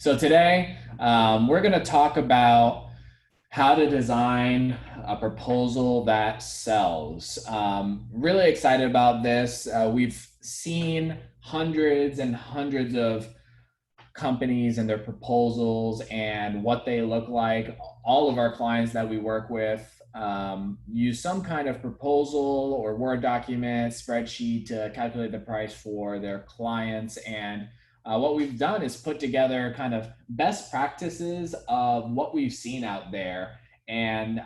So today, we're going to talk about how to design a proposal that sells. Really excited about this. We've seen hundreds and hundreds of companies and their proposals and what they look like. All of our clients that we work with use some kind of proposal or Word document, spreadsheet to calculate the price for their clients. And what we've done is put together kind of best practices of what we've seen out there and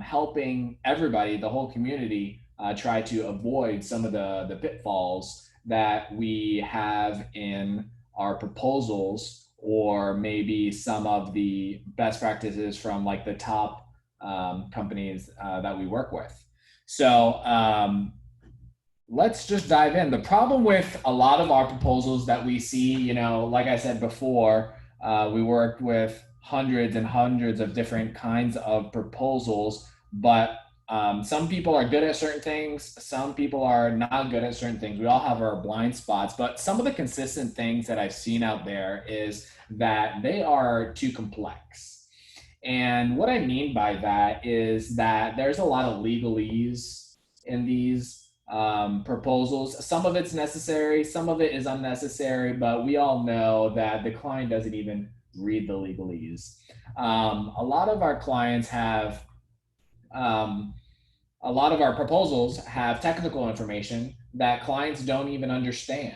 helping everybody, the whole community, try to avoid some of the pitfalls that we have in our proposals, or maybe some of the best practices from like the top companies that we work with. So let's just dive in. The problem with a lot of our proposals that we see, like I said before, we worked with hundreds and hundreds of different kinds of proposals, but some people are good at certain things. Some people are not good at certain things. We all have our blind spots, but some of the consistent things that I've seen out there is that they are too complex. And what I mean by that is that there's a lot of legalese in these proposals. Some of it's necessary, some of it is unnecessary, but we all know that the client doesn't even read the legalese. A lot of our clients have a lot of our proposals have technical information that clients don't even understand.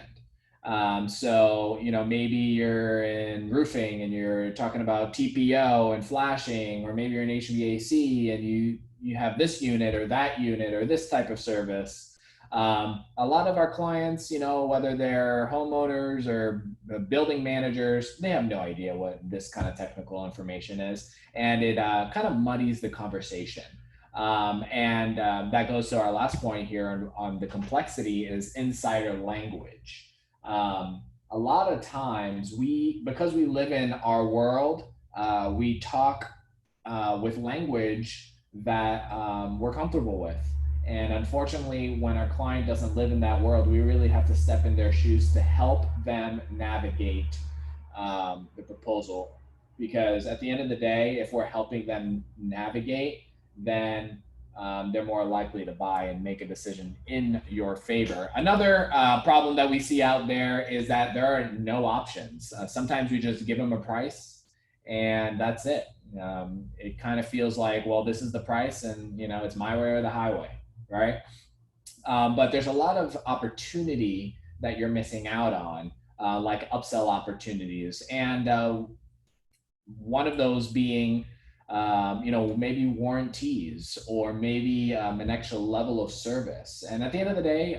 So, maybe you're in roofing and you're talking about TPO and flashing, or maybe you're in HVAC and you have this unit or this type of service. A lot of our clients, whether they're homeowners or building managers, they have no idea what this kind of technical information is, and it kind of muddies the conversation. And that goes to our last point here on the complexity is insider language. A lot of times because we live in our world, we talk with language that we're comfortable with. And unfortunately, when our client doesn't live in that world, we really have to step in their shoes to help them navigate the proposal. Because at the end of the day, if we're helping them navigate, then they're more likely to buy and make a decision in your favor. Another problem that we see out there is that there are no options. Sometimes we just give them a price and that's it. It kind of feels like, well, this is the price and it's my way or the highway, right? But there's a lot of opportunity that you're missing out on, like upsell opportunities. And one of those being maybe warranties, or maybe an extra level of service. And at the end of the day,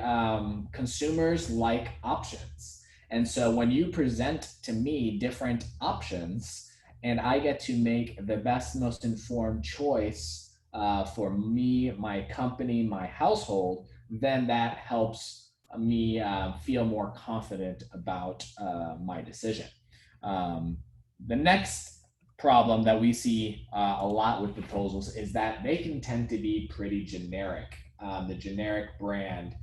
consumers like options. And so when you present to me different options and I get to make the best, most informed choice for me, my company, my household, then that helps me feel more confident about my decision. The next problem that we see a lot with proposals is that they can tend to be pretty generic, the generic brand.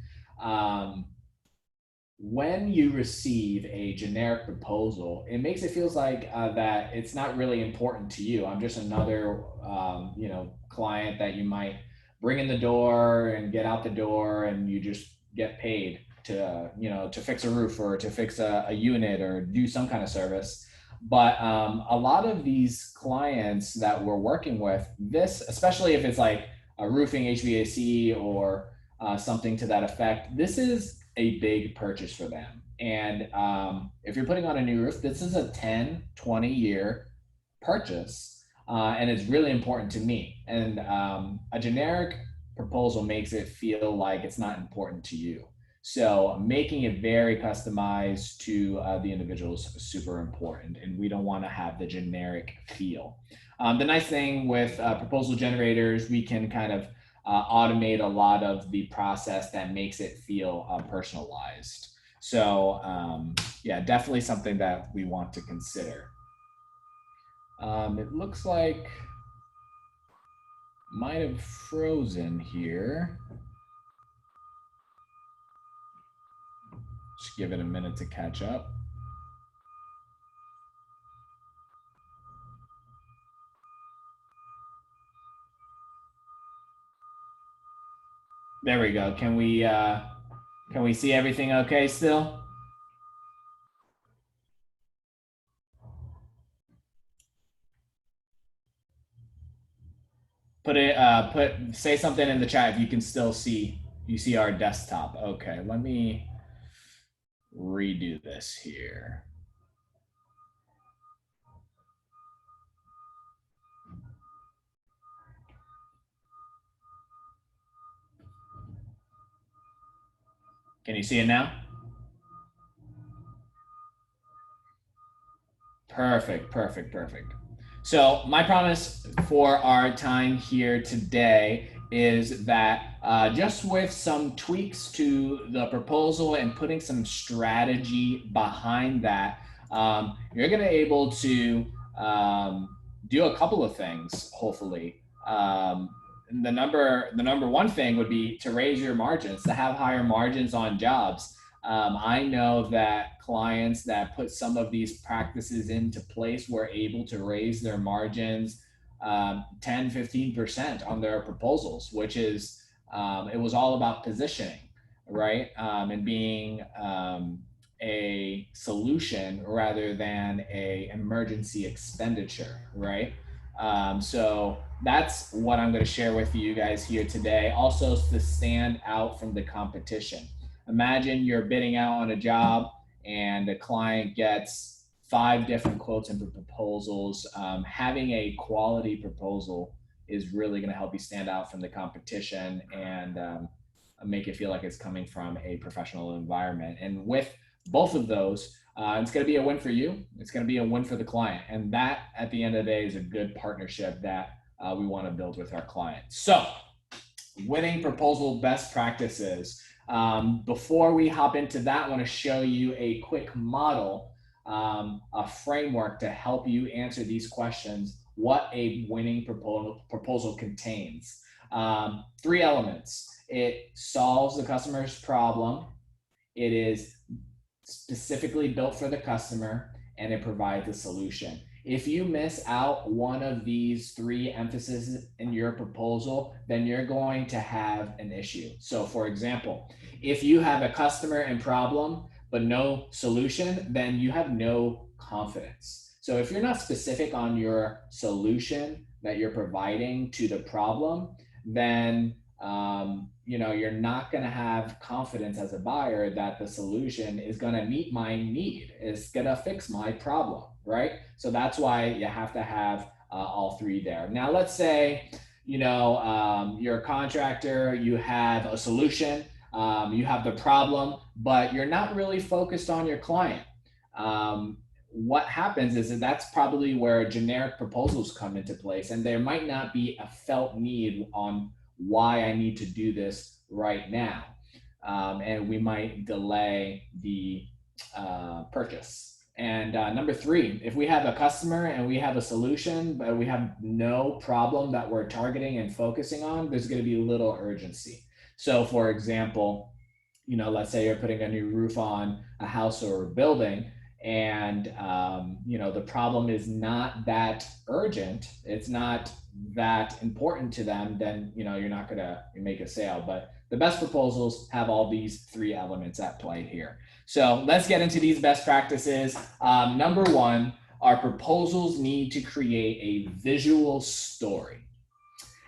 When you receive a generic proposal, it makes it feels like that it's not really important to you. I'm just another, client that you might bring in the door and get out the door, and you just get paid to, to fix a roof or to fix a unit or do some kind of service. But a lot of these clients that we're working with, this, especially if it's like a roofing, HVAC, or something to that effect, this is a big purchase for them. And if you're putting on a new roof, this is a 10, 20 year purchase. And it's really important to me. And a generic proposal makes it feel like it's not important to you. So making it very customized to the individual is super important, and we don't want to have the generic feel. The nice thing with proposal generators, we can kind of automate a lot of the process that makes it feel personalized. So yeah, definitely something that we want to consider. It looks like might have frozen here. Just give it a minute to catch up. There we go. Can we see everything okay still? Say something in the chat if you can still see you see our desktop. Okay, let me redo this here. Can you see it now? Perfect, perfect, perfect. So my promise for our time here today is that just with some tweaks to the proposal and putting some strategy behind that, you're going to be able to do a couple of things. Hopefully, the number one thing would be to raise your margins, to have higher margins on jobs. I know that clients that put some of these practices into place were able to raise their margins 10, 15% on their proposals, which is, it was all about positioning, right? And being a solution rather than a emergency expenditure, right? So that's what I'm going to share with you guys here today. Also, to stand out from the competition. Imagine you're bidding out on a job and the client gets 5 different quotes and proposals. Having a quality proposal is really going to help you stand out from the competition and make it feel like it's coming from a professional environment. And with both of those, it's going to be a win for you. It's going to be a win for the client. And that, at the end of the day, is a good partnership that we want to build with our clients. So, winning proposal best practices. Before we hop into that, I want to show you a quick model, a framework to help you answer these questions. What a winning proposal contains. 3 elements. It solves the customer's problem. It is specifically built for the customer, and it provides a solution. If you miss out one of these 3 emphases in your proposal, then you're going to have an issue. So for example, if you have a customer and problem, but no solution, then you have no confidence. So if you're not specific on your solution that you're providing to the problem, then you're not going to have confidence as a buyer that the solution is going to meet my need, is going to fix my problem, right? So that's why you have to have all 3 there. Now, let's say, you're a contractor, you have a solution, you have the problem, but you're not really focused on your client. What happens is that's probably where generic proposals come into place, and there might not be a felt need on why I need to do this right now. And we might delay the purchase. And number 3, if we have a customer and we have a solution, but we have no problem that we're targeting and focusing on, there's going to be little urgency. So for example, let's say you're putting a new roof on a house or a building, and the problem is not that urgent, it's not that important to them, then you're not going to make a sale. But the best proposals have all these 3 elements at play here. So let's get into these best practices. Number 1, our proposals need to create a visual story.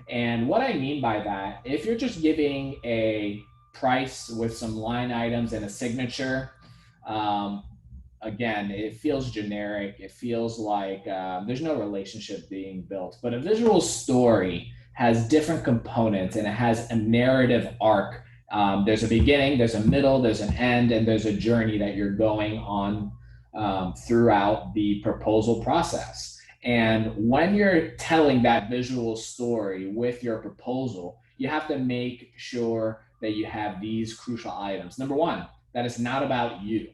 And what I mean by that, if you're just giving a price with some line items and a signature, again, it feels generic. It feels like there's no relationship being built. But a visual story has different components, and it has a narrative arc. There's a beginning, there's a middle, there's an end, and there's a journey that you're going on throughout the proposal process. And when you're telling that visual story with your proposal, you have to make sure that you have these crucial items. Number 1, that it's not about you.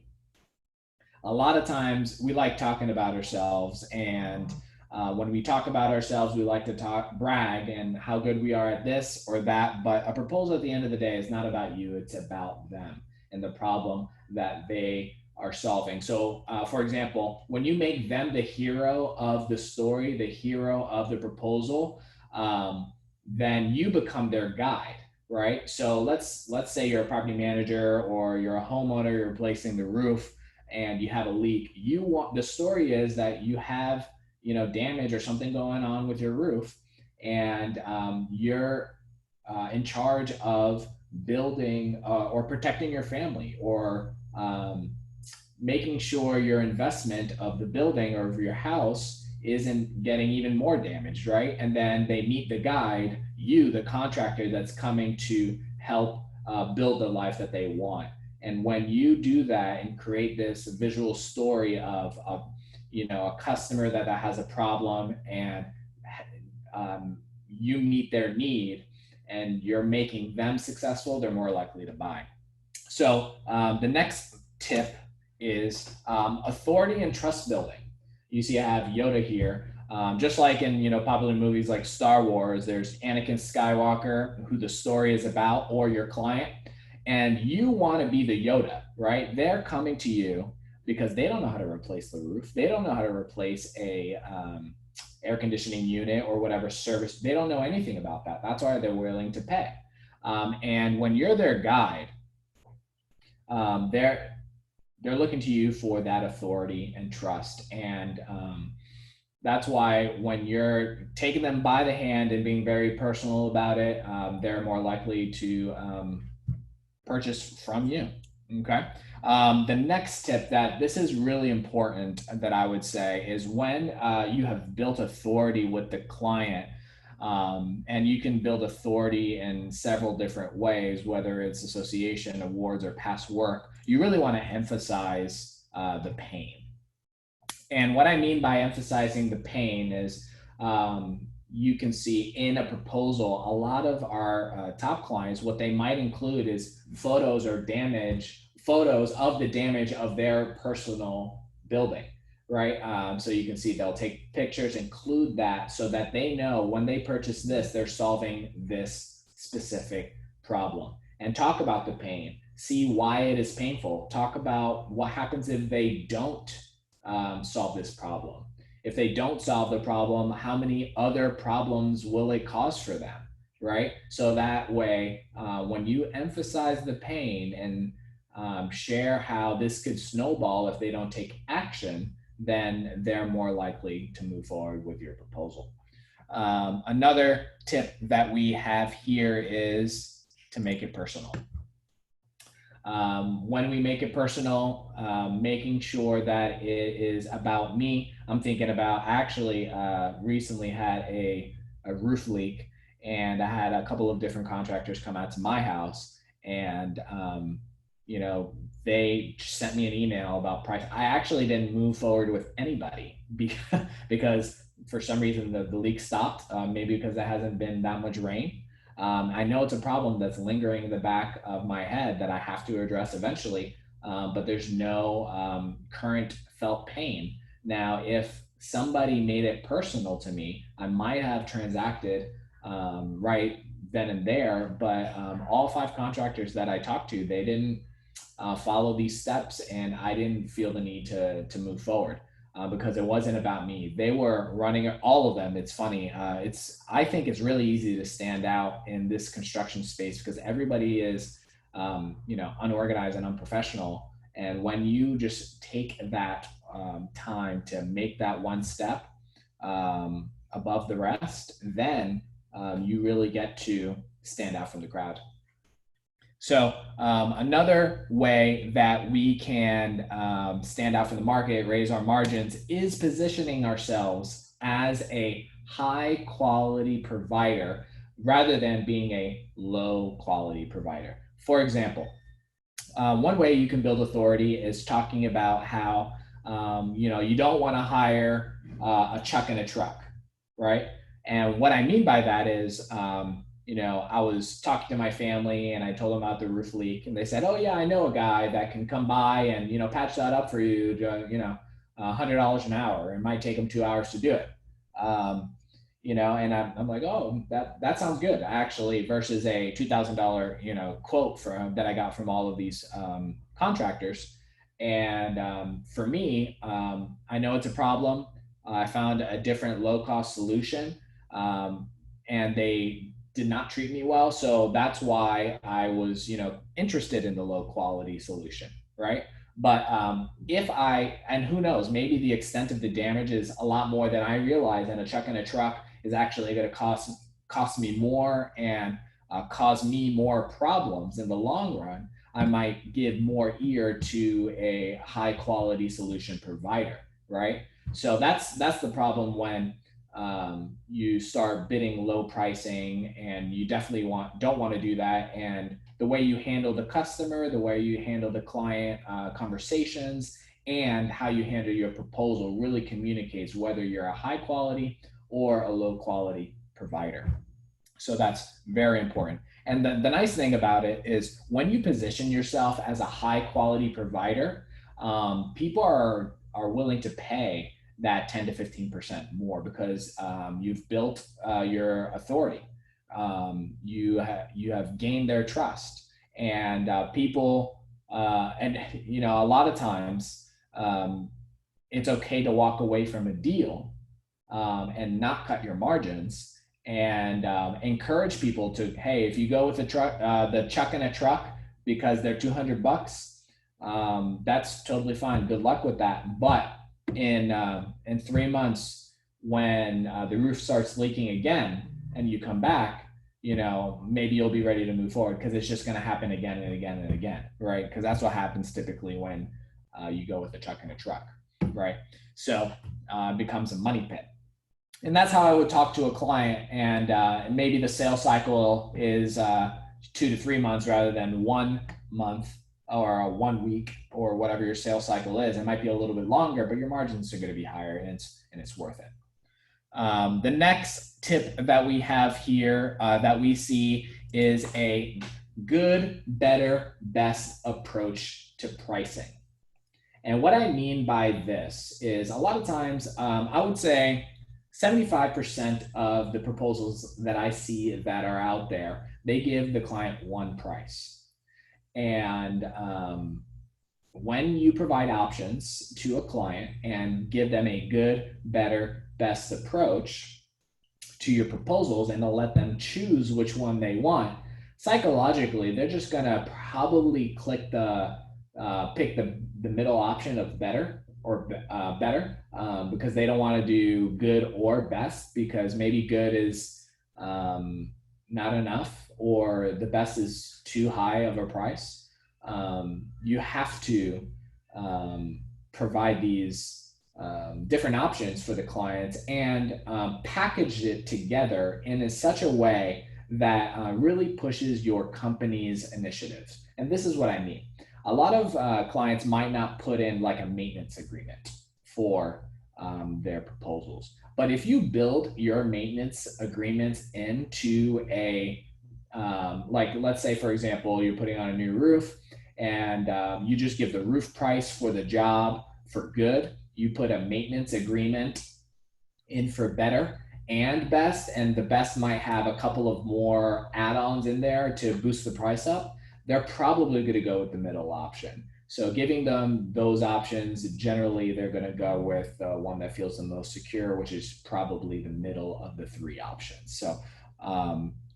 A lot of times we like talking about ourselves, and when we talk about ourselves, we like to brag and how good we are at this or that. But a proposal at the end of the day is not about you, it's about them and the problem that they are solving. So for example, when you make them the hero of the story, the hero of the proposal, then you become their guide, right? So let's say you're a property manager or you're a homeowner, you're replacing the roof and you have a leak. You want the story is that you have damage or something going on with your roof, and you're in charge of building or protecting your family, or making sure your investment of the building or of your house isn't getting even more damaged, right? And then they meet the guide, you, the contractor that's coming to help build the life that they want. And when you do that and create this visual story of a customer that has a problem, and you meet their need and you're making them successful, they're more likely to buy. So the next tip is authority and trust building. You see, I have Yoda here. Just like in popular movies like Star Wars, there's Anakin Skywalker, who the story is about, or your client, and you want to be the Yoda, right? They're coming to you because they don't know how to replace the roof. They don't know how to replace a air conditioning unit or whatever service. They don't know anything about that. That's why they're willing to pay. And when you're their guide, they're looking to you for that authority and trust. And that's why when you're taking them by the hand and being very personal about it, they're more likely to purchase from you. Okay. The next tip, that this is really important, that I would say, is when you have built authority with the client. And you can build authority in several different ways, whether it's association, awards, or past work. You really want to emphasize the pain. And what I mean by emphasizing the pain is, you can see in a proposal, a lot of our top clients, what they might include is photos of the damage of their personal building, right? So you can see they'll take pictures, include that, so that they know when they purchase this, they're solving this specific problem. And talk about the pain, see why it is painful, talk about what happens if they don't solve this problem. If they don't solve the problem, how many other problems will it cause for them, right? So that way, when you emphasize the pain and share how this could snowball if they don't take action, then they're more likely to move forward with your proposal. Another tip that we have here is to make it personal. When we make it personal, making sure that it is about me. I'm thinking about, actually recently had a roof leak, and I had a couple of different contractors come out to my house, and they sent me an email about price. I actually didn't move forward with anybody because for some reason the leak stopped, maybe because there hasn't been that much rain. I know it's a problem that's lingering in the back of my head that I have to address eventually, but there's no current felt pain. Now, if somebody made it personal to me, I might have transacted right then and there, but all 5 contractors that I talked to, they didn't follow these steps, and I didn't feel the need to move forward. Because it wasn't about me. They were running, all of them. It's funny. I think it's really easy to stand out in this construction space because everybody is, unorganized and unprofessional. And when you just take that time to make that one step above the rest, then you really get to stand out from the crowd. So another way that we can stand out from the market, raise our margins, is positioning ourselves as a high quality provider rather than being a low quality provider. For example, one way you can build authority is talking about how you don't want to hire a chuck in a truck, right? And what I mean by that is, I was talking to my family and I told them about the roof leak, and they said, "Oh yeah, I know a guy that can come by and patch that up for you. $100 an hour. It might take him 2 hours to do it." And I'm like, "Oh, that sounds good actually." Versus a $2,000 quote that I got from all of these contractors. And for me, I know it's a problem. I found a different low cost solution, and they did not treat me well. So that's why I was, interested in the low quality solution, right? But if I, and who knows, maybe the extent of the damage is a lot more than I realize, and a check in a truck is actually going to cost me more and cause me more problems in the long run. I might give more ear to a high quality solution provider, right? So that's the problem when you start bidding low pricing, and you definitely don't want to do that. And the way you handle the customer, the way you handle the client conversations, and how you handle your proposal really communicates whether you're a high quality or a low quality provider. So that's very important. And the nice thing about it is when you position yourself as a high quality provider, people are willing to pay that 10 to 15% more because you've built your authority. You have gained their trust, and people, and a lot of times it's okay to walk away from a deal and not cut your margins, and encourage people to, hey, if you go with the chuck in a truck because they're $200, that's totally fine. Good luck with that. But in 3 months, when the roof starts leaking again, and you come back, maybe you'll be ready to move forward, because it's just going to happen again and again and again, right? Because that's what happens typically when you go with a chuck in a truck, right? So it becomes a money pit. And that's how I would talk to a client. And maybe the sales cycle is 2 to 3 months rather than 1 month or 1 week, or whatever your sales cycle is. It might be a little bit longer, but your margins are going to be higher, and it's worth it. The next tip that we have here that we see is a good, better, best approach to pricing. And what I mean by this is, a lot of times, I would say 75% of the proposals that I see that are out there, they give the client one price. And when you provide options to a client and give them a good, better, best approach to your proposals, and they'll let them choose which one they want, psychologically, they're just going to probably pick the middle option of better or better, because they don't want to do good or best, because maybe good is not enough, or the best is too high of a price. You have to provide these different options for the clients, and package it together in such a way that really pushes your company's initiatives. And this is what I mean. A lot of clients might not put in like a maintenance agreement for their proposals. But if you build your maintenance agreements into a, like, let's say, for example, you're putting on a new roof, and you just give the roof price for the job for good. You put a maintenance agreement in for better and best, and the best might have a couple of more add-ons in there to boost the price up. They're probably going to go with the middle option. So giving them those options, generally they're going to go with the one that feels the most secure, which is probably the middle of the three options. So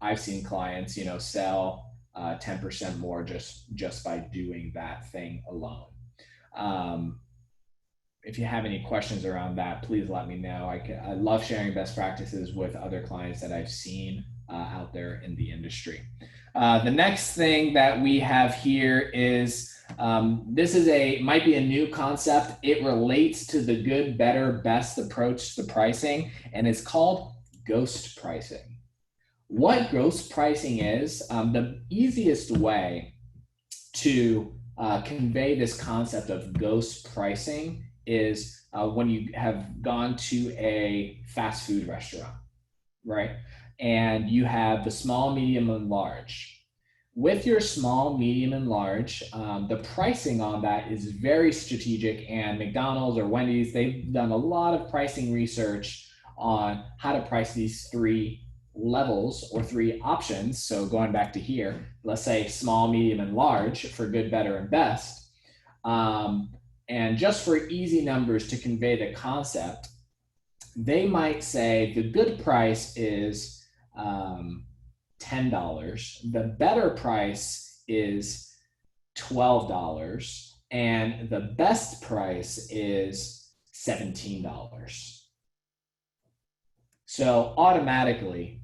I've seen clients, sell 10% more just by doing that thing alone. If you have any questions around that, please let me know. I love sharing best practices with other clients that I've seen out there in the industry. The next thing that we have here is, this is might be a new concept. It relates to the good, better, best approach to pricing, and it's called ghost pricing. What ghost pricing is, the easiest way to convey this concept of ghost pricing is when you have gone to a fast food restaurant, right? And you have the small, medium, and large. With your small, medium, and large, the pricing on that is very strategic, and McDonald's or Wendy's, they've done a lot of pricing research on how to price these three levels or three options. So going back to here, let's say small, medium, and large for good, better, and best. And just for easy numbers to convey the concept, they might say the good price is $10. The better price is $12. And the best price is $17. So automatically,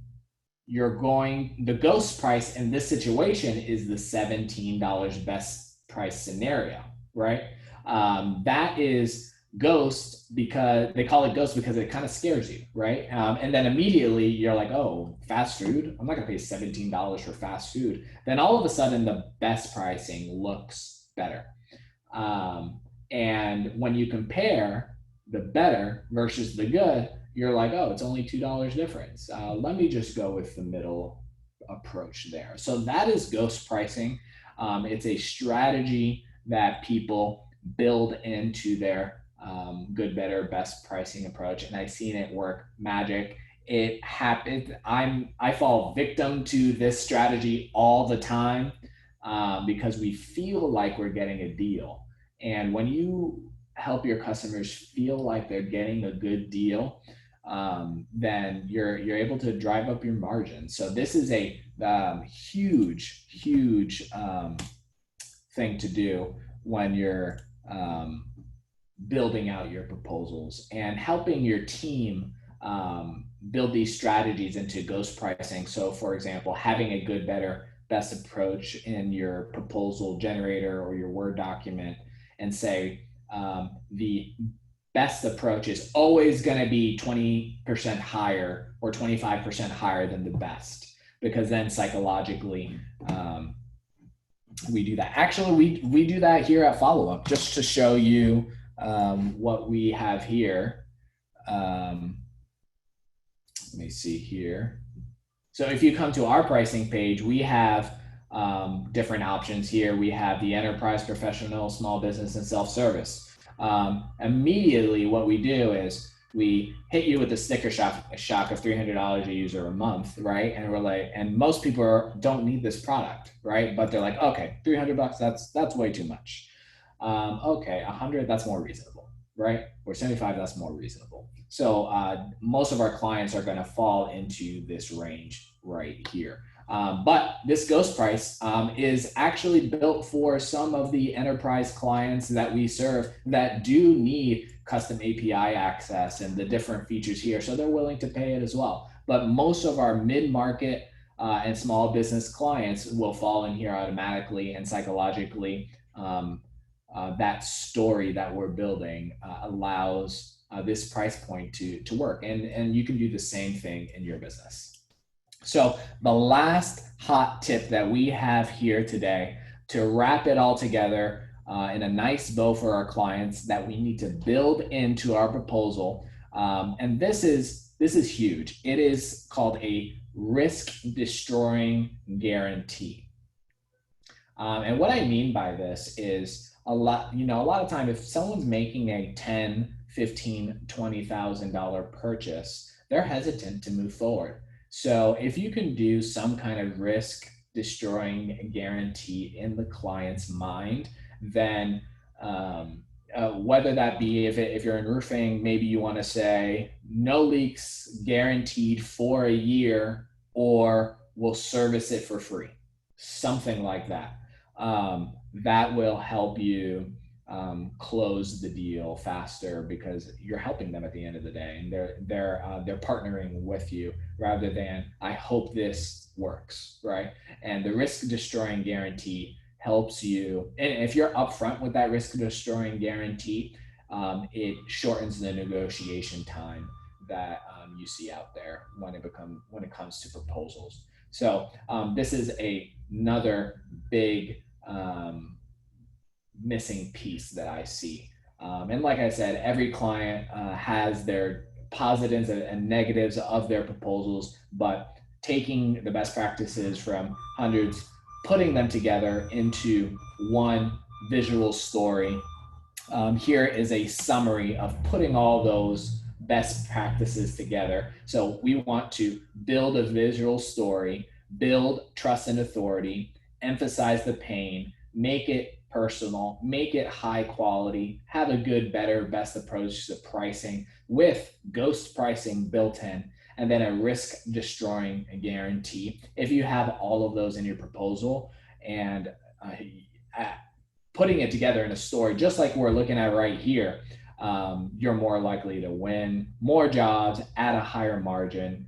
the ghost price in this situation is the $17 best price scenario, right? That is ghost because they call it ghost because it kind of scares you, right? And then immediately you're like, oh, fast food? I'm not gonna pay $17 for fast food. Then all of a sudden the best pricing looks better. And when you compare the better versus the good, you're like, oh, it's only $2 difference. Let me just go with the middle approach there. So that is ghost pricing. It's a strategy that people build into their good, better, best pricing approach. And I've seen it work magic. It happened. I fall victim to this strategy all the time because we feel like we're getting a deal. And when you help your customers feel like they're getting a good deal, then you're able to drive up your margin. So this is a huge thing to do when you're building out your proposals and helping your team build these strategies into ghost pricing. So for example, having a good, better, best approach in your proposal generator or your Word document, and say the best approach is always going to be 20% higher or 25% higher than the best, because then psychologically we do that. Actually, we do that here at Followup, just to show you what we have here. Let me see here. So if you come to our pricing page, we have different options here. We have the enterprise, professional, small business, and self-service. Immediately what we do is we hit you with the sticker shock of $300 a user a month, right? And we're like, and most people don't need this product, right? But they're like, okay, $300, that's way too much. Okay, 100, that's more reasonable, right? Or 75, that's more reasonable. So most of our clients are going to fall into this range right here. But this ghost price is actually built for some of the enterprise clients that we serve that do need custom API access and the different features here. So they're willing to pay it as well. But most of our mid-market and small business clients will fall in here automatically, and psychologically that story that we're building allows this price point to work. And you can do the same thing in your business. So the last hot tip that we have here today to wrap it all together in a nice bow for our clients that we need to build into our proposal. And this is huge. It is called a risk destroying guarantee. And what I mean by this is a lot of time, if someone's making a $10, $15, $20,000 purchase, they're hesitant to move forward. So if you can do some kind of risk destroying guarantee in the client's mind, then whether that be if you're in roofing, maybe you want to say no leaks guaranteed for a year, or we'll service it for free, something like that. That will help you close the deal faster, because you're helping them at the end of the day, and they're partnering with you rather than I hope this works, right? And the risk destroying guarantee helps you, and if you're upfront with that risk destroying guarantee, it shortens the negotiation time that you see out there when it comes to proposals. So this is another big missing piece that I see. And like I said, every client has their positives and negatives of their proposals, but taking the best practices from hundreds, putting them together into one visual story. Here is a summary of putting all those best practices together. So we want to build a visual story, build trust and authority, emphasize the pain, make it personal, make it high quality, have a good, better, best approach to pricing with ghost pricing built in, and then a risk destroying guarantee. If you have all of those in your proposal and uh, putting it together in a story, just like we're looking at right here, you're more likely to win more jobs at a higher margin.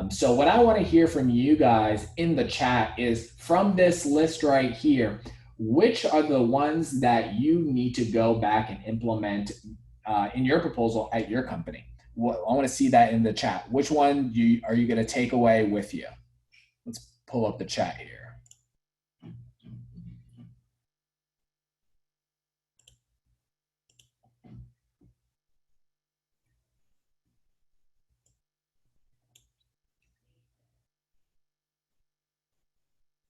So what I want to hear from you guys in the chat is, from this list right here, which are the ones that you need to go back and implement in your proposal at your company? I want to see that in the chat. Which one are you going to take away with you? Let's pull up the chat here.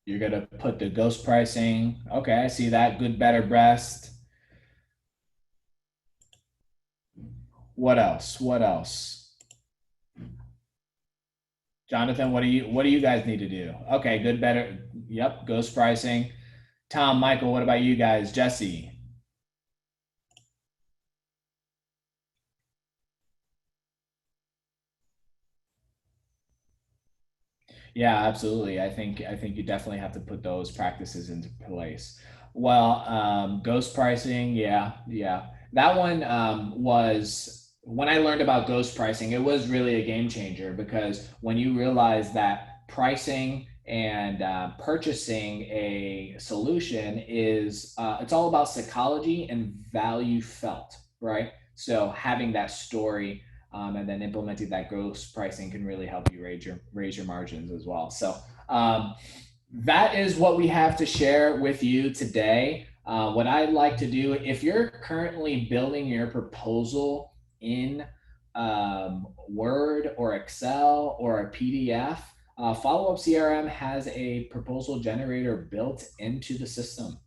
You're going to put the ghost pricing. Okay, I see that. Good, better, best. What else? What else? Jonathan, what do you guys need to do? Okay, good, better. Yep, ghost pricing. Tom, Michael, what about you guys? Jesse? Yeah, absolutely. I think you definitely have to put those practices into place. Well, ghost pricing, yeah, yeah. That one was when I learned about ghost pricing, it was really a game changer, because when you realize that pricing and purchasing a solution is it's all about psychology and value felt, right? So having that story and then implementing that gross pricing can really help you raise your margins as well. So that is what we have to share with you today. What I'd like to do, if you're currently building your proposal in Word or Excel or a PDF, Followup CRM has a proposal generator built into the system.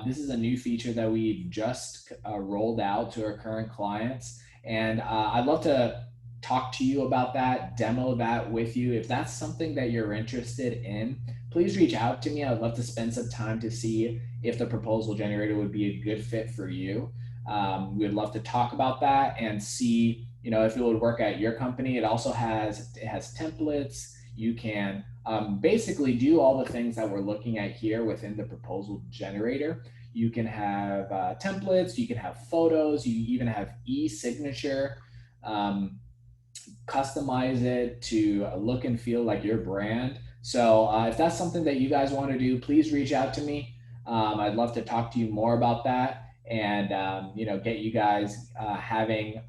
This is a new feature that we just rolled out to our current clients. And I'd love to talk to you about that, demo that with you. If that's something that you're interested in, please reach out to me. I'd love to spend some time to see if the proposal generator would be a good fit for you. We'd love to talk about that and see, if it would work at your company. It has templates. You can basically do all the things that we're looking at here within the proposal generator. You can have templates, you can have photos, you even have e-signature, customize it to look and feel like your brand. So if that's something that you guys want to do, please reach out to me. I'd love to talk to you more about that, and get you guys having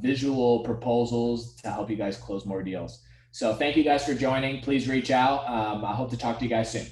visual proposals to help you guys close more deals. So thank you guys for joining. Please reach out. I hope to talk to you guys soon.